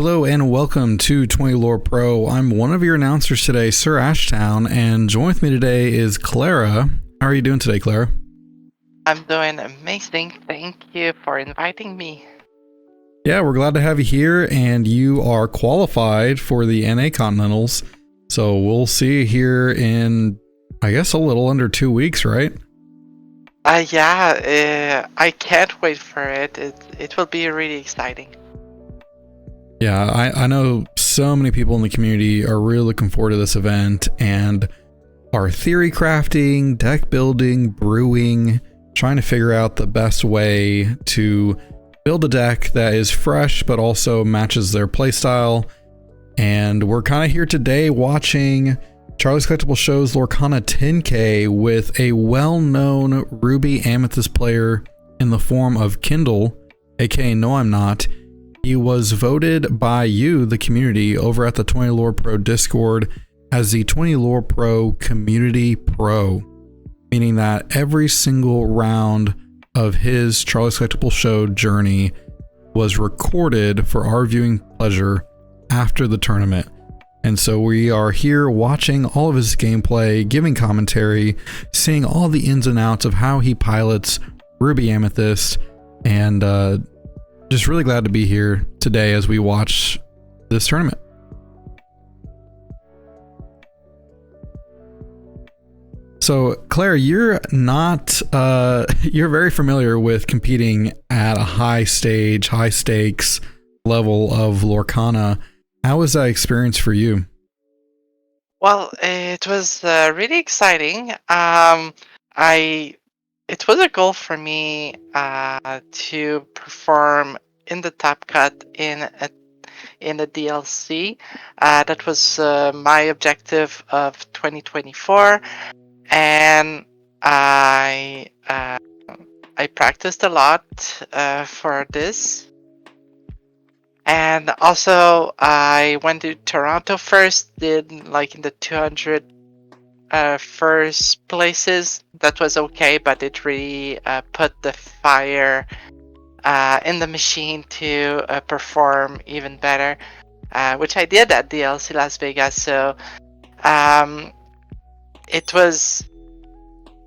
Hello and welcome to 20 Lore Pro. I'm one of your announcers today, SirAshtown, and join with me today is Clara. How are you doing today, Clara? I'm doing amazing. Thank you for inviting me. Yeah, we're glad to have you here, and you are qualified for the NA Continentals. So we'll see you here in, I guess, a little under 2 weeks, right? I can't wait for it. It will be really exciting. Yeah, I know so many people in the community are really looking forward to this event and are theory crafting, deck building, brewing, trying to figure out the best way to build a deck that is fresh but also matches their playstyle. And we're kind of here today watching Charlie's Collectible Show's Lorcana 10K with a well-known Ruby Amethyst player in the form of Kindle, aka Noimnot. He was voted by you, the community, over at the 20 Lore Pro Discord as the 20 Lore Pro Community Pro, meaning that every single round of his Charlie's Collectible Show journey was recorded for our viewing pleasure after the tournament. And so we are here watching all of his gameplay, giving commentary, seeing all the ins and outs of how he pilots Ruby Amethyst, and just really glad to be here today as we watch this tournament. So, Claire, you're not, you're very familiar with competing at a high stage, high stakes level of Lorcana. How was that experience for you? Well, it was really exciting. It was a goal for me to perform in the top cut in the DLC. That was my objective of 2024, and I practiced a lot for this. And also, I went to Toronto first, did like in the 200 first places. That was okay, but it really put the fire in the machine to perform even better, which I did at DLC Las Vegas. So it was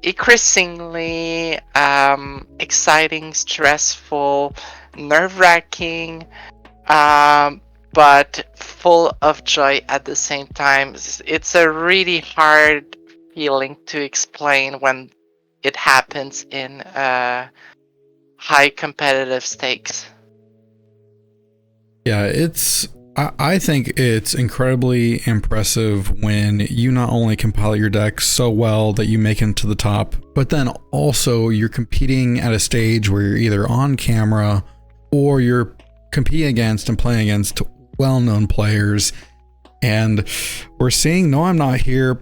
increasingly exciting, stressful, nerve-wracking, but full of joy at the same time. It's a really hard feeling to explain when it happens in high competitive stakes. Yeah, I think it's incredibly impressive when you not only compile your deck so well that you make it to the top, but then also you're competing at a stage where you're either on camera or you're competing against and playing against well-known players. And we're seeing Noimnot here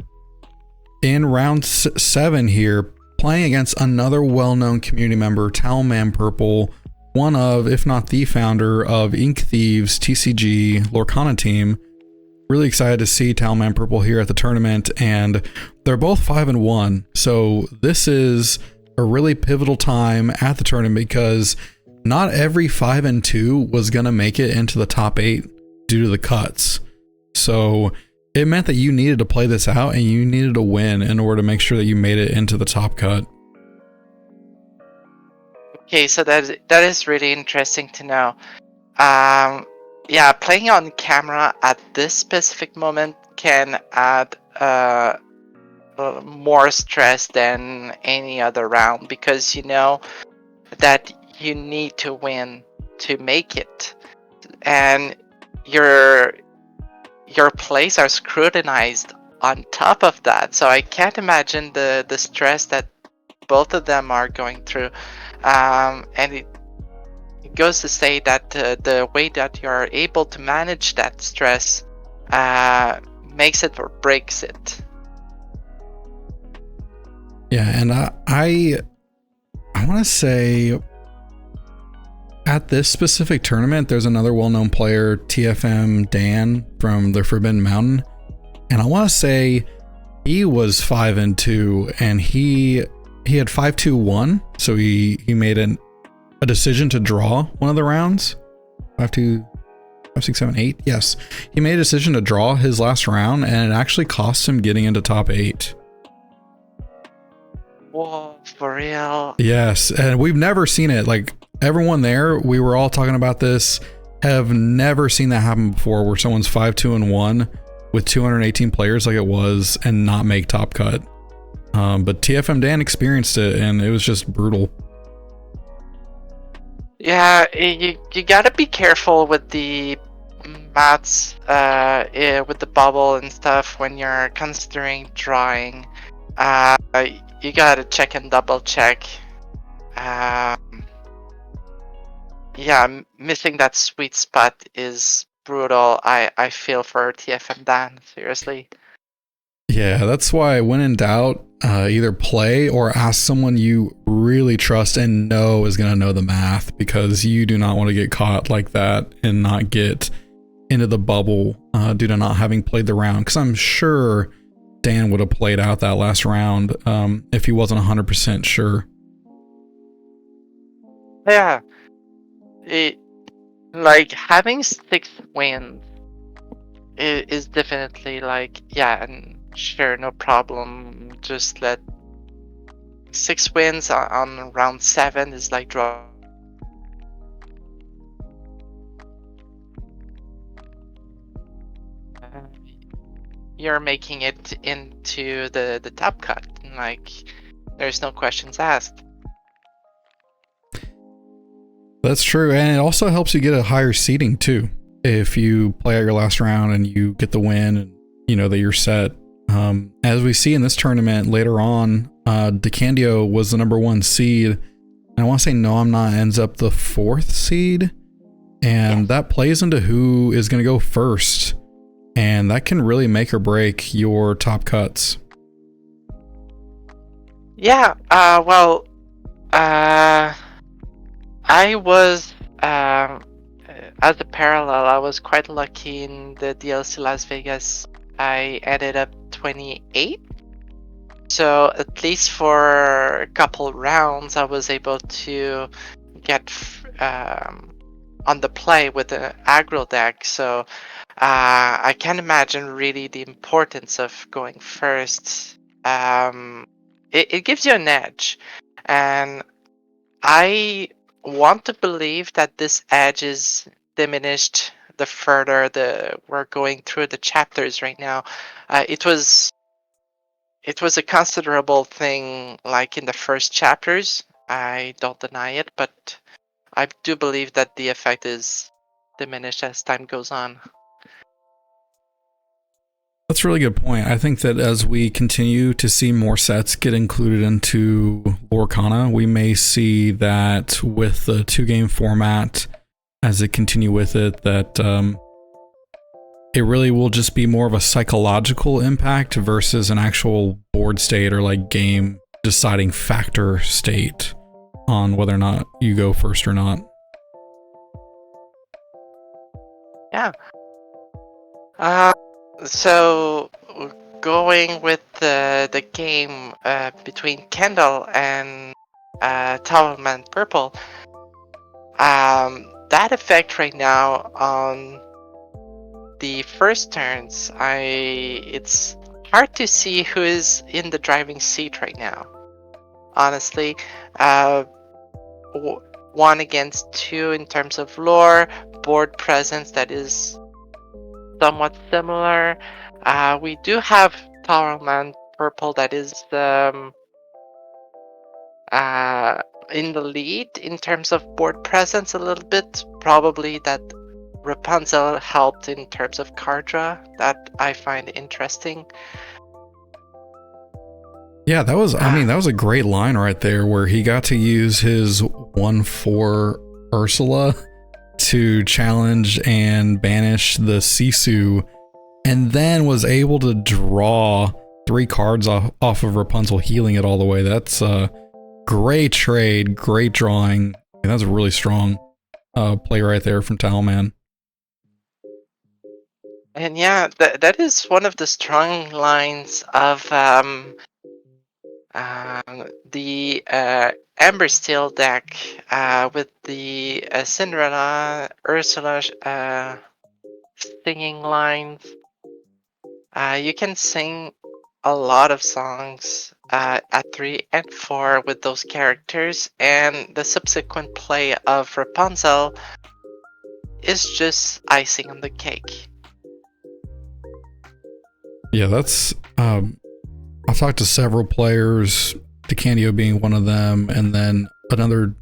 in round 7 here, playing against another well-known community member, TOWELMANPURPLE, one of, if not the founder of Ink Thieves TCG Lorcana team. Really excited to see TOWELMANPURPLE here at the tournament, and they're both 5-1. So this is a really pivotal time at the tournament because not every 5-2 was going to make it into the top 8 due to the cuts. So it meant that you needed to play this out and you needed to win in order to make sure that you made it into the top cut. Okay, so that is really interesting to know. Yeah, playing on camera at this specific moment can add more stress than any other round, because you know that you need to win to make it, and your plays are scrutinized on top of that. So I can't imagine the stress that both of them are going through, and it goes to say that the way that you're able to manage that stress makes it or breaks it. Yeah, and I want to say at this specific tournament, there's another well-known player, TFM Dan from the Forbidden Mountain, and I want to say he was 5-2, and he had 5-2-1, so he made a decision to draw one of the rounds. 5-2. 5, 6, 7, 8. Yes. He made a decision to draw his last round, and it actually cost him getting into top 8. Whoa, for real? Yes, and we've never seen it. Like, everyone there, we were all talking about this, have never seen that happen before, where someone's 5-2-1 with 218 players like it was and not make top cut. But TFM Dan experienced it, and it was just brutal. Yeah, you gotta be careful with the mats, with the bubble and stuff when you're considering drawing. You gotta check and double check. Yeah, missing that sweet spot is brutal. I feel for TFM Dan, seriously. Yeah, that's why when in doubt, either play or ask someone you really trust and know is going to know the math, because you do not want to get caught like that and not get into the bubble due to not having played the round. Because I'm sure Dan would have played out that last round if he wasn't 100% sure. Yeah, like having 6 wins is definitely like, yeah, and sure, no problem. Just let 6 wins on round 7 is like draw. You're making it into the top cut. Like, there's no questions asked. That's true, and it also helps you get a higher seeding too. If you play out your last round and you get the win, and you know that you're set. As we see in this tournament later on, DeCandio was the #1 seed, and I want to say Noimnot ends up the 4th seed, and that plays into who is going to go first, and that can really make or break your top cuts. Yeah. Well. I was, as a parallel, I was quite lucky in the DLC Las Vegas. I ended up 28. So at least for a couple rounds, I was able to get on the play with the aggro deck. So I can imagine really the importance of going first. It gives you an edge. And I want to believe that this edge is diminished the further we're going through the chapters right now. It was a considerable thing, like in the first chapters. I don't deny it, but I do believe that the effect is diminished as time goes on. That's a really good point. I think that as we continue to see more sets get included into Lorcana, we may see that with the 2-game format, as they continue with it, that it really will just be more of a psychological impact versus an actual board state or like game deciding factor state on whether or not you go first or not. Yeah. So going with the game between Kendall and TOWELMANPURPLE, that effect right now on the first turns, it's hard to see who is in the driving seat right now. Honestly, 1 against 2 in terms of lore, board presence that is somewhat similar. We do have TOWELMANPURPLE that is in the lead in terms of board presence a little bit. Probably that Rapunzel helped in terms of card draw. That I find interesting. Yeah, that was, I mean, that was a great line right there where he got to use his 1/4 Ursula to challenge and banish the Sisu, and then was able to draw 3 cards off of Rapunzel, healing it all the way. That's a great trade, great drawing. And that's a really strong play right there from Talman. And yeah, that is one of the strong lines of the Amber Steel deck with the Cinderella, Ursula, singing lines. You can sing a lot of songs at 3 and 4 with those characters, and the subsequent play of Rapunzel is just icing on the cake. Yeah, that's I've talked to several players, DeCandio being one of them, and then another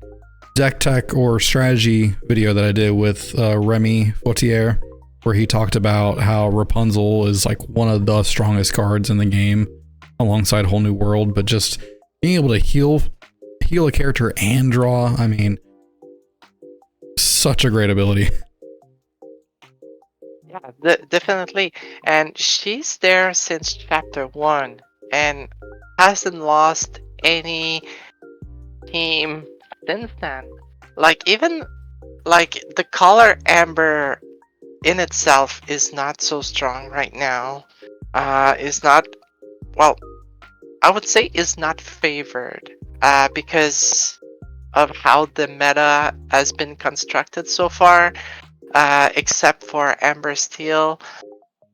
deck tech or strategy video that I did with Remy Fautier, where he talked about how Rapunzel is like one of the strongest cards in the game alongside Whole New World, but just being able to heal a character and draw, I mean, such a great ability. Yeah, definitely. And she's there since chapter 1 and hasn't lost any team since then. Like, even like the color amber in itself is not so strong right now. Is not, well, I would say is not favored because of how the meta has been constructed so far. Except for Amber Steel,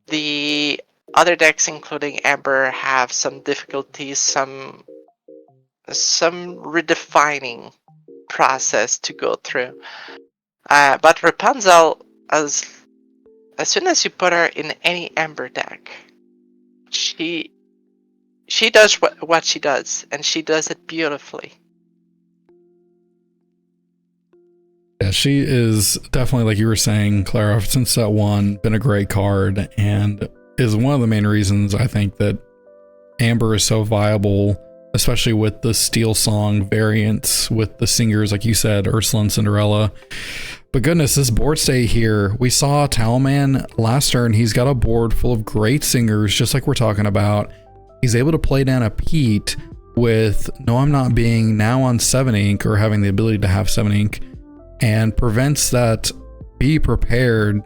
the other decks, including Amber, have some difficulties, some redefining process to go through. But Rapunzel, as soon as you put her in any Amber deck, she does what she does, and she does it beautifully. Yeah, she is definitely, like you were saying, Clara, since set 1, been a great card, and is one of the main reasons I think that Amber is so viable, especially with the Steel Song variants with the singers, like you said, Ursula and Cinderella. But goodness, this board state here, we saw Towelman last turn. He's got a board full of great singers, just like we're talking about. He's able to play down a Pete with Noimnot being now on 7 ink, or having the ability to have 7 ink, and prevents that Be Prepared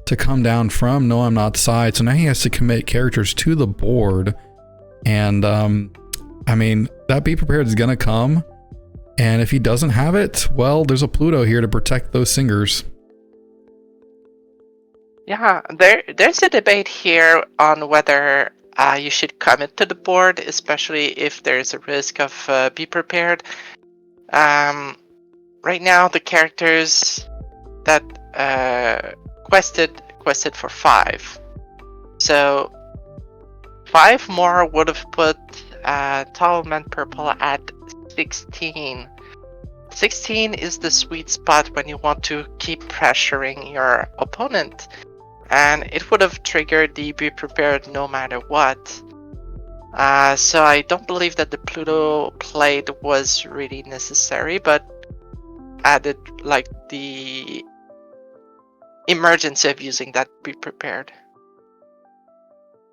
to come down from Noimnot's side. So now he has to commit characters to the board. And I mean, that Be Prepared is going to come. And if he doesn't have it, well, there's a Pluto here to protect those singers. Yeah, there's a debate here on whether you should commit to the board, especially if there's a risk of Be Prepared. Right now, the characters that quested for 5. So 5 more would have put TOWELMANPURPLE at 16. 16 is the sweet spot when you want to keep pressuring your opponent, and it would have triggered the Be Prepared no matter what. So I don't believe that the Pluto played was really necessary, but added like the emergency of using that Be Prepared.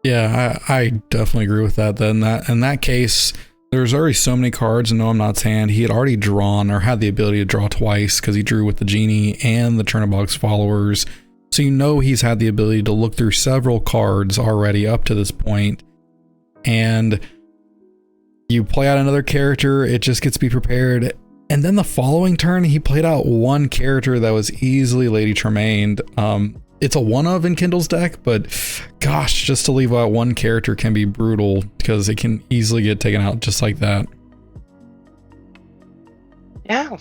Yeah, I definitely agree with that. Then in that case, there's already so many cards in Noimnot's hand. He had already drawn, or had the ability to draw twice, because he drew with the Genie and the Chernobog's followers. So you know he's had the ability to look through several cards already up to this point. And you play out another character, it just gets Be Prepared. And then the following turn, he played out one character that was easily Lady Tremaine. It's a one-of in Kindle's deck, but gosh, just to leave out one character can be brutal, because it can easily get taken out just like that. Yeah,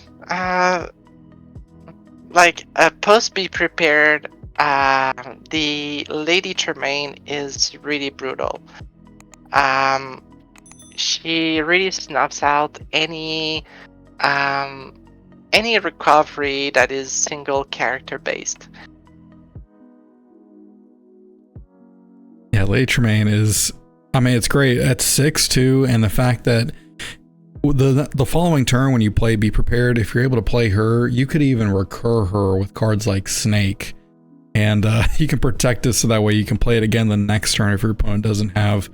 like post Be Prepared, the Lady Tremaine is really brutal. She really snuffs out any recovery that is single character based. Yeah, Lady Tremaine is, I mean, it's great at 6 too, and the fact that the following turn when you play Be Prepared, if you're able to play her, you could even recur her with cards like Snake, and you can protect it so that way you can play it again the next turn if your opponent doesn't have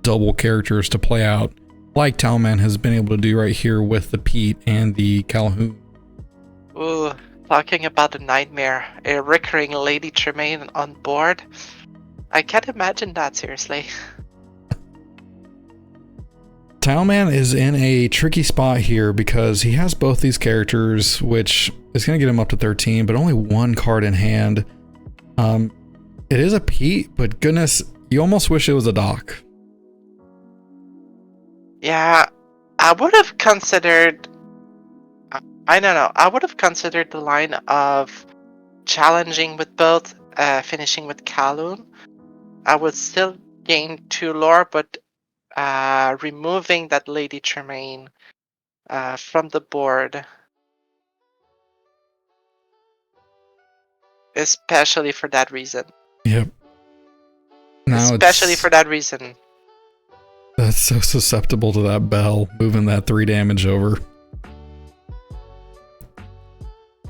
double characters to play out, like Towelman has been able to do right here with the Pete and the Calhoun. Ooh, talking about a nightmare, a recurring Lady Tremaine on board. I can't imagine that, seriously. Towelman is in a tricky spot here because he has both these characters, which is going to get him up to 13, but only one card in hand. It is a Pete, but goodness, you almost wish it was a Doc. Yeah, I would have considered. I don't know. I would have considered the line of challenging with both, finishing with Kaloon. I would still gain 2 lore, but removing that Lady Tremaine from the board, especially for that reason. Yep. Now Especially for that reason. That's so susceptible to that bell, moving that 3 damage over.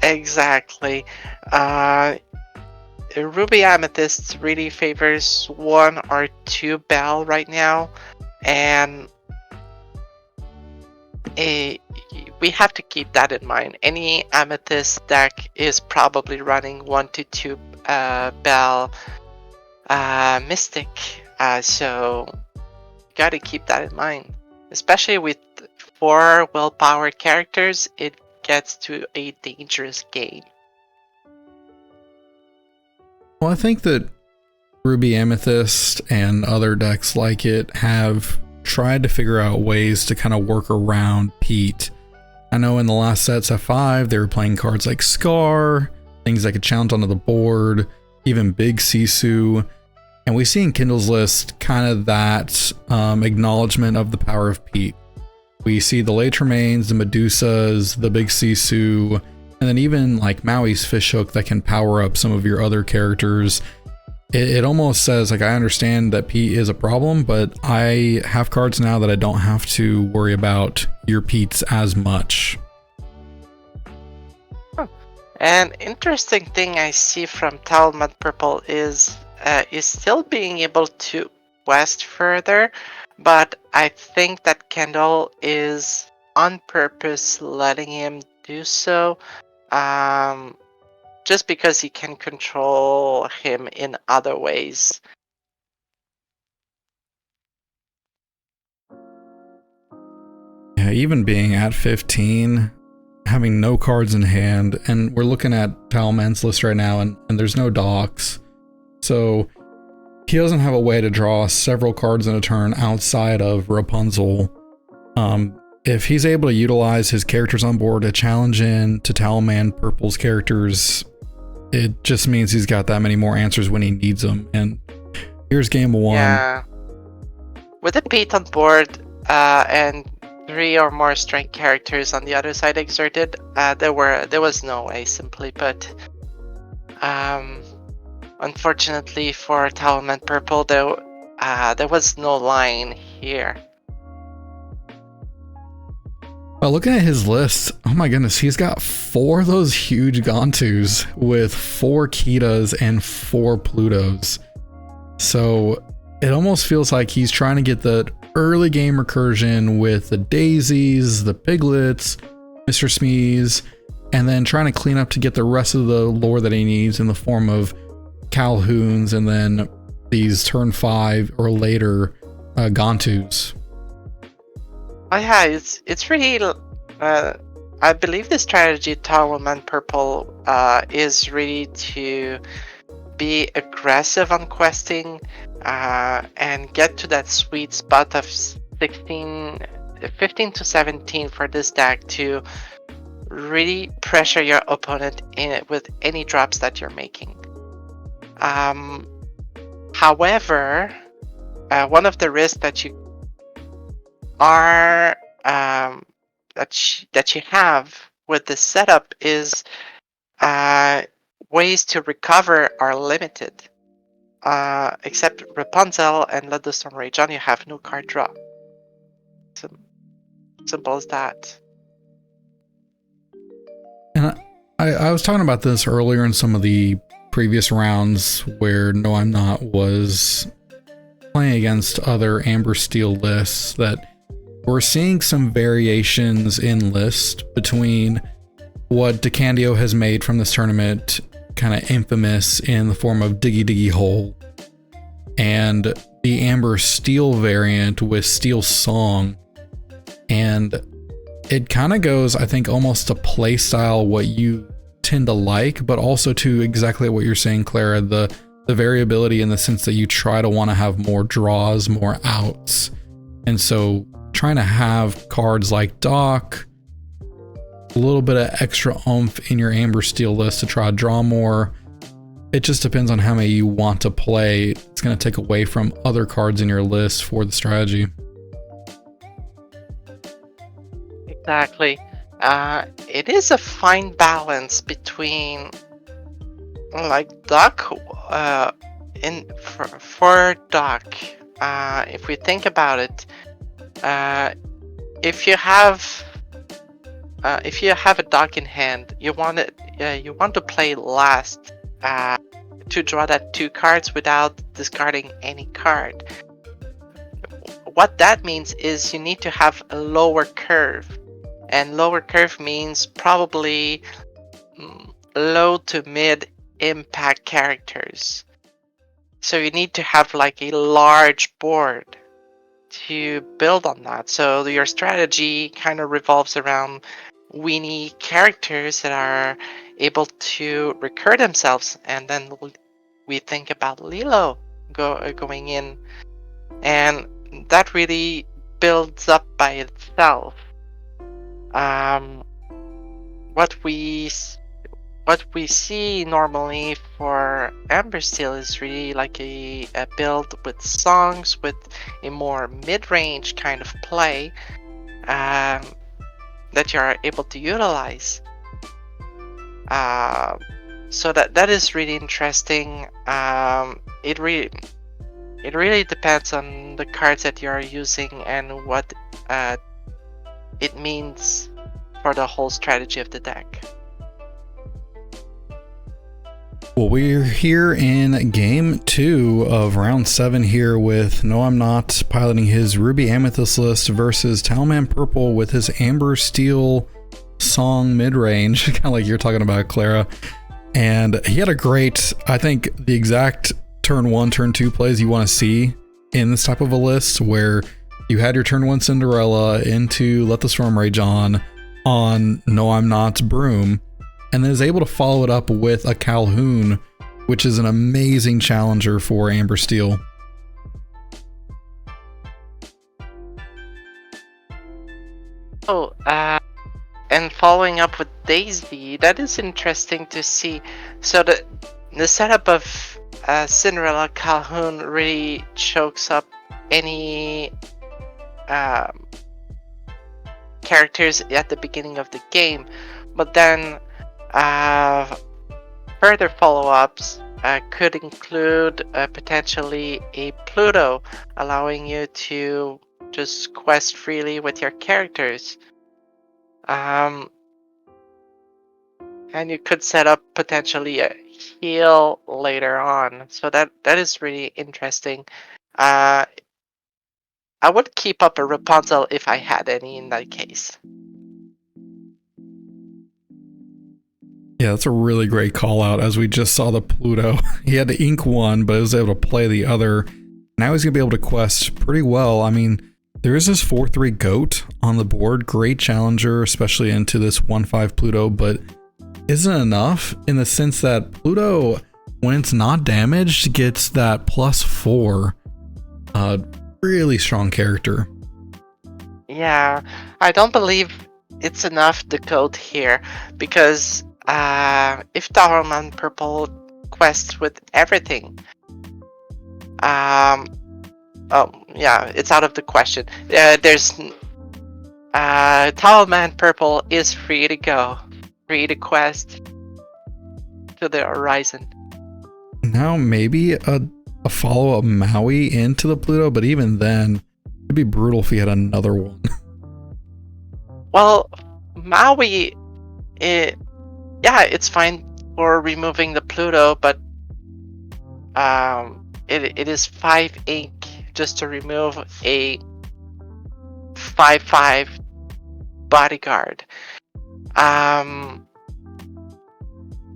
Exactly. Ruby Amethyst really favors 1 or 2 bell right now, and we have to keep that in mind. Any Amethyst deck is probably running 1 to 2 bell Mystic, so gotta keep that in mind. Especially with 4 willpower characters, it gets to a dangerous game. Well, I think that Ruby Amethyst and other decks like it have tried to figure out ways to kind of work around Pete. I know in the last sets at 5, they were playing cards like Scar, things that could challenge onto the board, even Big Sisu. And we see in Kindle's list kind of that acknowledgement of the power of Pete. We see the Late Tremaines, the Medusas, the Big Sisu, and then even like Maui's Fishhook that can power up some of your other characters. It almost says, like, I understand that Pete is a problem, but I have cards now that I don't have to worry about your Pete's as much. An interesting thing I see from TOWELMANPURPLE is still being able to quest further, but I think that Kendall is on purpose letting him do so, just because he can control him in other ways. Yeah, even being at 15, having no cards in hand, and we're looking at Talman's list right now, and there's no docs. So he doesn't have a way to draw several cards in a turn outside of Rapunzel. If he's able to utilize his characters on board to challenge in to TOWELMANPURPLE's characters, it just means he's got that many more answers when he needs them. And here's game 1. Yeah. With a Pete on board and 3 or more strength characters on the other side exerted, there was no way, simply put. Unfortunately for TOWELMANPURPLE, there was no line here. Well, looking at his list, oh my goodness, he's got 4 of those huge Gontus with 4 Kitas and 4 Plutos. So it almost feels like he's trying to get the early game recursion with the Daisies, the Piglets, Mr. Smees, and then trying to clean up to get the rest of the lore that he needs in the form of Calhouns and then these turn 5 or later Gontus. Oh yeah, it's really. I believe the strategy TOWELMANPURPLE is really to be aggressive on questing and get to that sweet spot of 15 to 17 for this deck to really pressure your opponent with any drops that you're making. However, one of the risks that you are that you have with this setup is ways to recover are limited. Except Rapunzel and Let the Storm Rage On, you have no card draw. Simple as that. And I was talking about this earlier in some of the previous rounds where Noimnot was playing against other Amber Steel lists, that we're seeing some variations in list between what DeCandio has made from this tournament, kind of infamous in the form of Diggy Diggy Hole, and the Amber Steel variant with Steel Song. And it kind of goes, I think, almost to playstyle what you tend to like, but also to exactly what you're saying, Clara, the the variability in the sense that you try to want to have more draws, more outs. And so trying to have cards like Doc, a little bit of extra oomph in your Amber Steel list to try to draw more. It just depends on how many you want to play. It's going to take away from other cards in your list for the strategy. Exactly. It is a fine balance between, like, Doc. For Doc, if we think about it, if you have a Doc in hand, you want to play last to draw that 2 cards without discarding any card. What that means is you need to have a lower curve, and lower curve means probably low to mid impact characters. So you need to have like a large board to build on that. So your strategy kind of revolves around weenie characters that are able to recur themselves, and then we think about Lilo going in, and that really builds up by itself. What we see normally for Amber Steel is really like a build with songs, with a more mid-range kind of play that you are able to utilize. So that is really interesting. It really depends on the cards that you are using and what it means for the whole strategy of the deck. Well, we're here in game 2 of round 7 here with Noimnot piloting his Ruby Amethyst list versus TOWELMANPURPLE with his Amber Steel song mid-range, kind of like you're talking about, Clara. And he had a great, I think, the exact turn 1, turn 2 plays you want to see in this type of a list, where you had your turn 1 Cinderella into Let the Storm Rage on Noimnot's Broom, and then is able to follow it up with a Calhoun, which is an amazing challenger for Amber Steel. Oh, and following up with Daisy, that is interesting to see. So the setup of Cinderella Calhoun really chokes up any characters at the beginning of the game, but then further follow-ups could include potentially a Pluto, allowing you to just quest freely with your characters. And you could set up potentially a heal later on. So that is really interesting. I would keep up a Rapunzel if I had any in that case. Yeah, that's a really great call out, as we just saw the Pluto. He had to ink one, but he was able to play the other. Now he's going to be able to quest pretty well. I mean, there is this 4/3 goat on the board. Great challenger, especially into this 1/5 Pluto, but isn't enough in the sense that Pluto, when it's not damaged, gets that +4. Really strong character. Yeah, I don't believe it's enough to code here, because if TOWELMANPURPLE quests with everything, oh yeah, it's out of the question. There's TOWELMANPURPLE is free to go, free to quest to the horizon. Now maybe a follow-up Maui into the Pluto, but even then, it'd be brutal if he had another one. Well, Maui, it's fine for removing the Pluto, but it is 5 ink just to remove a 5/5 bodyguard.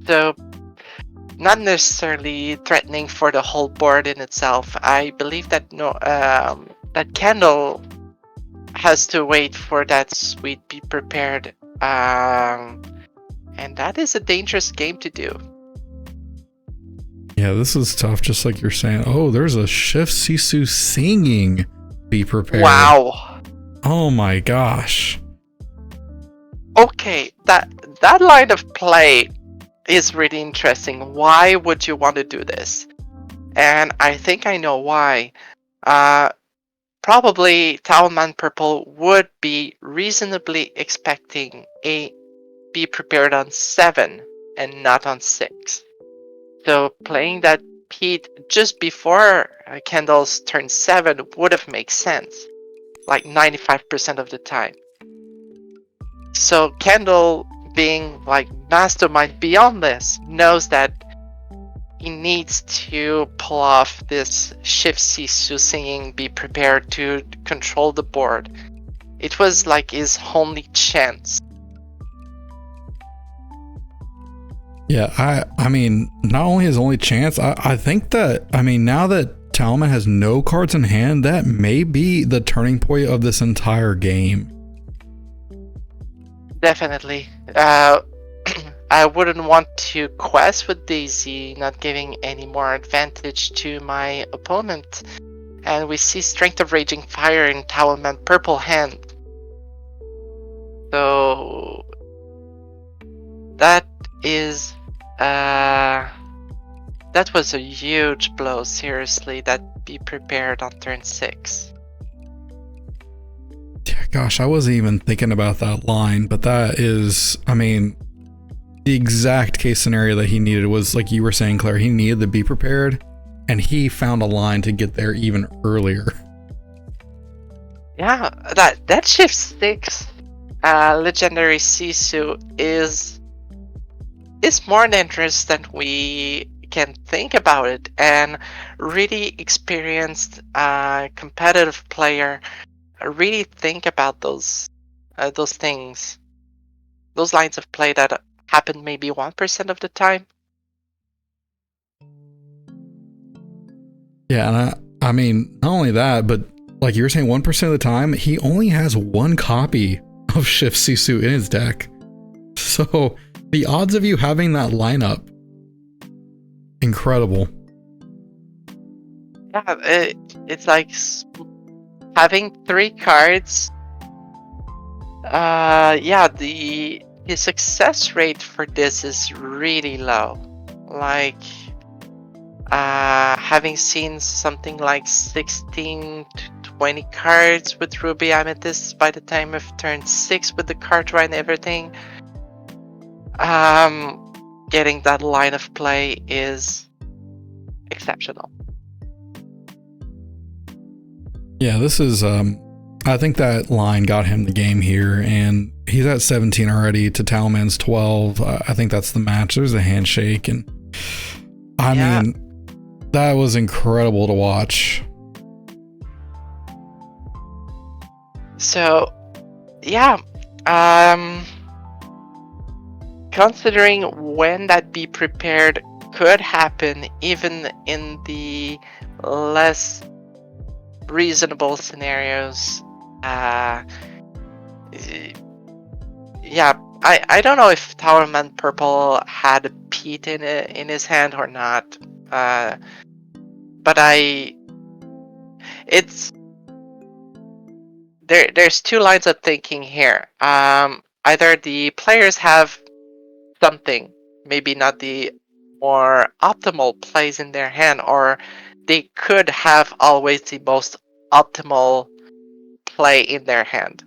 So not necessarily threatening for the whole board in itself. I believe that that Candle has to wait for that suite be prepared, and that is a dangerous game to do. Yeah, this is tough, just like you're saying. Oh, there's a Shift Sisu singing. Be prepared. Wow. Oh my gosh. Okay, that line of play is really interesting. Why would you want to do this? And I think I know why. Probably TOWELMANPURPLE would be reasonably expecting a be prepared on 7 and not on 6. So playing that Pete just before Kendall's turn 7 would have made sense, like 95% of the time. So Kendall, being like mastermind beyond this, knows that he needs to pull off this Shift Sisu singing, be prepared to control the board. It was like his only chance. Yeah, I mean, not only his only chance, I think that, I mean, now that Talman has no cards in hand, that may be the turning point of this entire game. Definitely. I wouldn't want to quest with Daisy, not giving any more advantage to my opponent. And we see Strength of Raging Fire in TOWELMANPURPLE hand. So that is that was a huge blow, seriously, that be prepared on turn 6. Yeah, gosh, I wasn't even thinking about that line, but that is, I mean, the exact case scenario that he needed was, like you were saying, Clara, he needed to be prepared, and he found a line to get there even earlier. Yeah, that Shift 6 Legendary Sisu is more dangerous than we can think about it, and really experienced competitive player really think about those things, those lines of play that happen maybe 1% of the time. Yeah, and I mean, not only that, but like you were saying, 1% of the time, he only has one copy of Shift Sisu in his deck. So the odds of you having that lineup, incredible. Yeah, it's like having 3 cards. Yeah, the success rate for this is really low. Like, having seen something like 16 to 20 cards with Ruby Amethyst by the time of turn 6 with the card draw and everything. Getting that line of play is exceptional. Yeah, this is, I think that line got him the game here, and he's at 17 already to Talman's 12. I think that's the match. There's a handshake, and I mean, that was incredible to watch. So, yeah, considering when that be prepared could happen, even in the less reasonable scenarios, yeah, I don't know if TOWELMANPURPLE had a Pete in his hand or not, but it's there's 2 lines of thinking here. Either the players have something, maybe not the more optimal plays in their hand, or they could have always the most optimal play in their hand.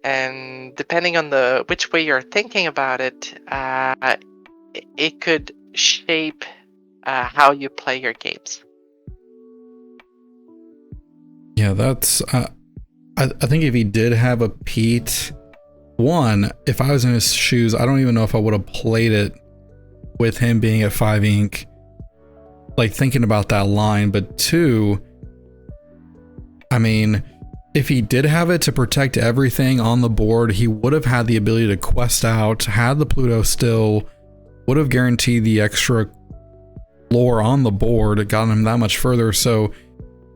And depending on which way you're thinking about it, it could shape how you play your games. Yeah, that's, I think if he did have a Pete, one, if I was in his shoes, I don't even know if I would have played it with him being at 5 ink, like thinking about that line. But 2, I mean, if he did have it to protect everything on the board, he would have had the ability to quest out, had the Pluto still, would have guaranteed the extra lore on the board, it gotten him that much further. So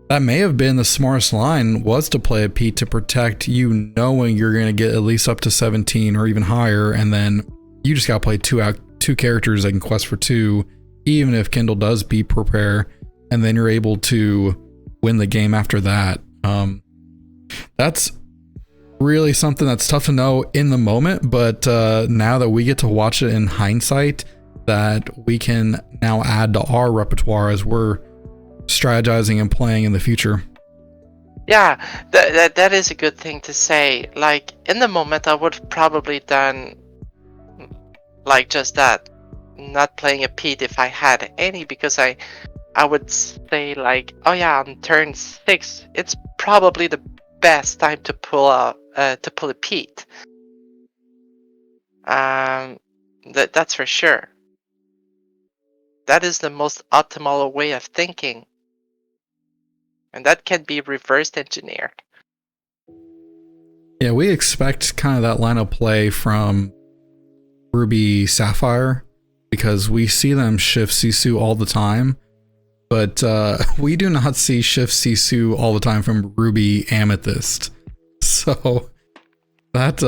that may have been the smartest line, was to play a Pete to protect you, knowing you're going to get at least up to 17 or even higher, and then you just got to play two 2 characters that can quest for 2, even if Kindle does beat prepare, and then you're able to win the game after that. That's really something that's tough to know in the moment, but now that we get to watch it in hindsight, that we can now add to our repertoire as we're strategizing and playing in the future. Yeah, that is a good thing to say. Like, in the moment, I would have probably done like just that, not playing a Pete if I had any, because I would say like, oh yeah, on turn 6, it's probably the best time to pull a Pete. That's for sure. That is the most optimal way of thinking, and that can be reverse engineered. Yeah, we expect kind of that line of play from Ruby Sapphire, because we see them shift Sisu all the time, but we do not see shift Sisu all the time from Ruby Amethyst. So that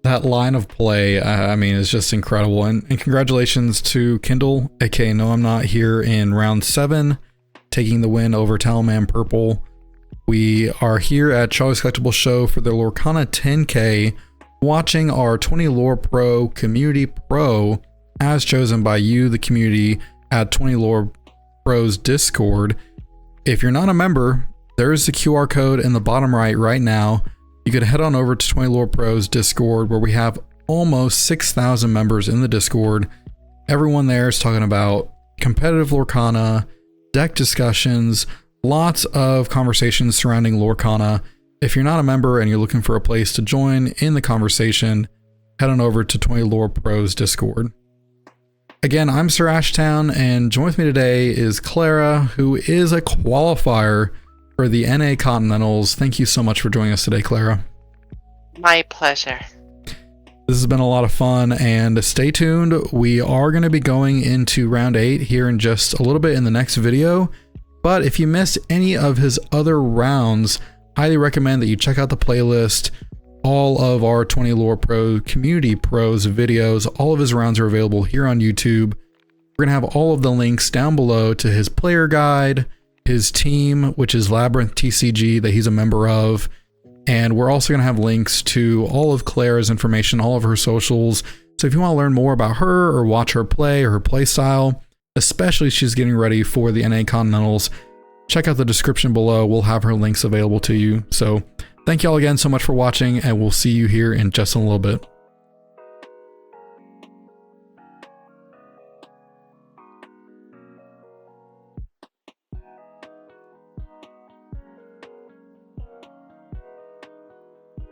that line of play, I mean, is just incredible. And congratulations to Kindle, aka Noimnot, here in round 7, taking the win over TOWELMANPURPLE. We are here at Charlie's Collectible Show for the Lorcana 10K, watching our 20 Lore Pro Community Pro, as chosen by you, the community, at 20 Lore Pro's Discord. If you're not a member, there's the QR code in the bottom right now. You could head on over to 20 Lore Pro's Discord, where we have almost 6,000 members in the Discord. Everyone there is talking about competitive Lorcana, deck discussions, lots of conversations surrounding Lorcana. If you're not a member and you're looking for a place to join in the conversation, head on over to 20 Lore Pro's Discord. Again, I'm SirAshtown, and join with me today is Clara, who is a qualifier for the NA Continentals. Thank you so much for joining us today, Clara. My pleasure. This has been a lot of fun, and stay tuned. We are going to be going into round 8 here in just a little bit in the next video. But if you missed any of his other rounds, highly recommend that you check out the playlist. All of our 20 Lore Pro Community Pros videos, all of his rounds are available here on YouTube. We're going to have all of the links down below to his player guide, his team, which is Labyrinth TCG, that he's a member of. And we're also going to have links to all of Clara's information, all of her socials. So if you want to learn more about her or watch her play or her play style, especially as she's getting ready for the NA Continentals, check out the description below. We'll have her links available to you. So thank you all again so much for watching, and we'll see you here in just a little bit.